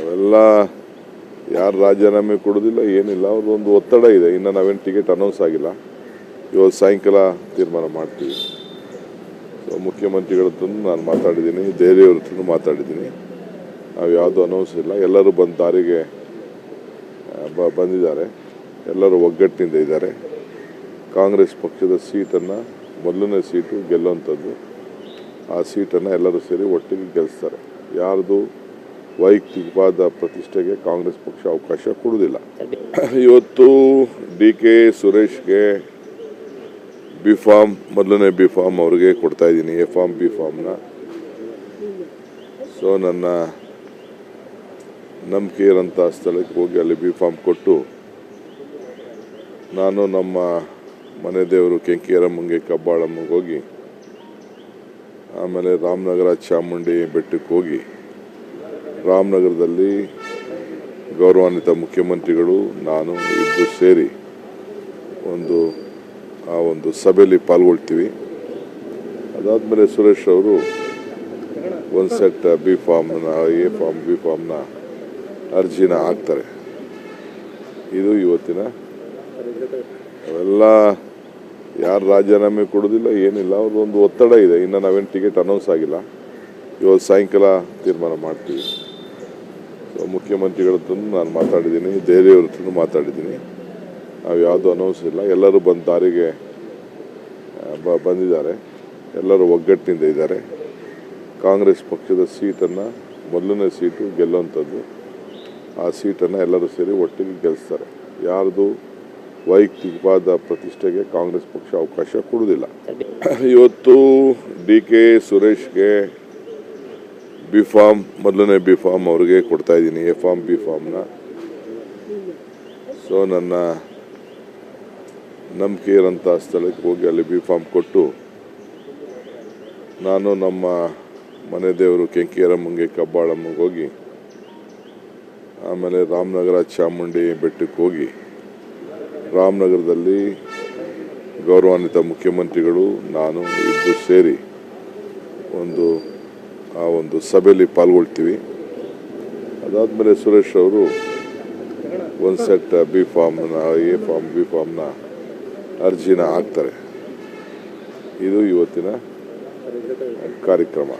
ಅವೆಲ್ಲ ಯಾರು ರಾಜೀನಾಮೆ ಕೊಡೋದಿಲ್ಲ, ಏನಿಲ್ಲ, ಅವ್ರದ್ದೊಂದು ಒತ್ತಡ ಇದೆ. ಇನ್ನು ನಾವೇನು ಟಿಕೆಟ್ ಅನೌನ್ಸ್ ಆಗಿಲ್ಲ. ಇವತ್ತು ಸಾಯಂಕಾಲ ತೀರ್ಮಾನ ಮಾಡ್ತೀವಿ. ಸೊ ಮುಖ್ಯಮಂತ್ರಿಗಳ ಹತ್ರ ನಾನು ಮಾತಾಡಿದ್ದೀನಿ, ದೇವೇಗೌಡರ ಹತ್ರ ಮಾತಾಡಿದ್ದೀನಿ. ನಾವು ಯಾವುದೂ ಅನೌನ್ಸ್ ಇಲ್ಲ. ಎಲ್ಲರೂ ಬಂದು ದಾರಿಗೆ ಬಂದಿದ್ದಾರೆ. ಎಲ್ಲರೂ ಒಗ್ಗಟ್ಟಿನಿಂದ ಇದ್ದಾರೆ. ಕಾಂಗ್ರೆಸ್ ಪಕ್ಷದ ಸೀಟನ್ನು, ಮೊದಲನೇ ಸೀಟು ಗೆಲ್ಲುವಂಥದ್ದು. ಆ ಸೀಟನ್ನು ಎಲ್ಲರೂ ಸೇರಿ ಒಟ್ಟಿಗೆ ಗೆಲ್ಲಿಸ್ತಾರೆ. ಯಾರ್ದು ವೈಯಕ್ತಿಕವಾದ ಪ್ರತಿಷ್ಠೆಗೆ ಕಾಂಗ್ರೆಸ್ ಪಕ್ಷ ಅವಕಾಶ ಕೊಡುವುದಿಲ್ಲ. ಇವತ್ತು DK ಸುರೇಶ್ಗೆ ಬಿಫಾರ್ಮ್, ಮೊದಲನೇ ಬಿಫಾರ್ಮ್ ಅವ್ರಿಗೆ ಕೊಡ್ತಾ ಇದ್ದೀನಿ, ಎಫಾರ್ಮ್ ಬಿಫಾರ್ಮ್ನ. ಸೊ ನನ್ನ ನಂಬಿಕೆ ಇರೋಂಥ ಸ್ಥಳಕ್ಕೆ ಹೋಗಿ ಅಲ್ಲಿ ಬಿಫಾರ್ಮ್ ಕೊಟ್ಟು ನಾನು ನಮ್ಮ ಮನೆ ದೇವರು ಕೆಂಕೇರಮ್ಮಂಗೆ ಕಬ್ಬಾಳಮ್ಮಗೆ ಹೋಗಿ, ಆಮೇಲೆ ರಾಮನಗರ ಚಾಮುಂಡಿ ಬೆಟ್ಟಕ್ಕೆ ಹೋಗಿ, ರಾಮನಗರದಲ್ಲಿ ಗೌರವಾನ್ವಿತ ಮುಖ್ಯಮಂತ್ರಿಗಳು ನಾನು ಇಬ್ಬರು ಸೇರಿ ಒಂದು ಸಭೆಯಲ್ಲಿ ಪಾಲ್ಗೊಳ್ತೀವಿ. ಅದಾದಮೇಲೆ ಸುರೇಶ್ ಅವರು ಒಂದು ಸೆಟ್ ಬಿಫಾರ್ಮ್ನ ಅರ್ಜಿನ ಹಾಕ್ತಾರೆ. ಇದು ಇವತ್ತಿನ. ಅವೆಲ್ಲ ಯಾರು ರಾಜೀನಾಮೆ ಕೊಡೋದಿಲ್ಲ, ಏನಿಲ್ಲ, ಅವ್ರದ್ದೊಂದು ಒತ್ತಡ ಇದೆ. ಇನ್ನು ನಾವೇನು ಟಿಕೆಟ್ ಅನೌನ್ಸ್ ಆಗಿಲ್ಲ. ಇವತ್ತು ಸಾಯಂಕಾಲ ತೀರ್ಮಾನ ಮಾಡ್ತೀವಿ. ಸೊ ಮುಖ್ಯಮಂತ್ರಿಗಳ ಹತ್ರ ನಾನು ಮಾತಾಡಿದ್ದೀನಿ, ದೇವೇಗೌಡರ ಹತ್ರ ಮಾತಾಡಿದ್ದೀನಿ. ನಾವು ಯಾವುದೂ ಅನೌನ್ಸ್ ಇಲ್ಲ. ಎಲ್ಲರೂ ಬಂದು ದಾರಿಗೆ ಬಂದಿದ್ದಾರೆ. ಎಲ್ಲರೂ ಒಗ್ಗಟ್ಟಿನಿಂದ ಇದ್ದಾರೆ. ಕಾಂಗ್ರೆಸ್ ಪಕ್ಷದ ಸೀಟನ್ನು, ಮೊದಲನೇ ಸೀಟು ಗೆಲ್ಲುವಂಥದ್ದು. ಆ ಸೀಟನ್ನು ಎಲ್ಲರೂ ಸೇರಿ ಒಟ್ಟಿಗೆ ಗೆಲ್ಲಿಸ್ತಾರೆ. ಯಾರ್ದು ವೈಯಕ್ತಿಕವಾದ ಪ್ರತಿಷ್ಠೆಗೆ ಕಾಂಗ್ರೆಸ್ ಪಕ್ಷ ಅವಕಾಶ ಕೊಡುವುದಿಲ್ಲ. ಇವತ್ತು DK ಸುರೇಶ್ಗೆ ಬಿಫಾರ್ಮ್, ಮೊದಲನೇ ಬಿಫಾರ್ಮ್ ಅವ್ರಿಗೆ ಕೊಡ್ತಾ ಇದ್ದೀನಿ, ಎಫಾರ್ಮ್ ಬಿಫಾರ್ಮ್ನ. ಸೊ ನನ್ನ ನಂಬಿಕೆ ಇರೋಂಥ ಸ್ಥಳಕ್ಕೆ ಹೋಗಿ ಅಲ್ಲಿ ಬಿಫಾರ್ಮ್ ಕೊಟ್ಟು ನಾನು ನಮ್ಮ ಮನೆ ದೇವರು ಕೆಂಕೇರಮ್ಮಂಗೆ ಕಬ್ಬಾಳಮ್ಮಗೆ ಹೋಗಿ, ಆಮೇಲೆ ರಾಮನಗರ ಚಾಮುಂಡಿ ಬೆಟ್ಟಕ್ಕೆ ಹೋಗಿ, ರಾಮನಗರದಲ್ಲಿ ಗೌರವಾನ್ವಿತ ಮುಖ್ಯಮಂತ್ರಿಗಳು ನಾನು ಇಬ್ಬರು ಸೇರಿ ಒಂದು ಸಭೆಯಲ್ಲಿ ಪಾಲ್ಗೊಳ್ತೀವಿ. ಅದಾದಮೇಲೆ ಸುರೇಶ್ ಅವರು ಒಂದು ಸೆಟ್ ಬಿಫಾರ್ಮ್ನ ಅರ್ಜಿನ ಹಾಕ್ತಾರೆ. ಇದು ಇವತ್ತಿನ ಕಾರ್ಯಕ್ರಮ.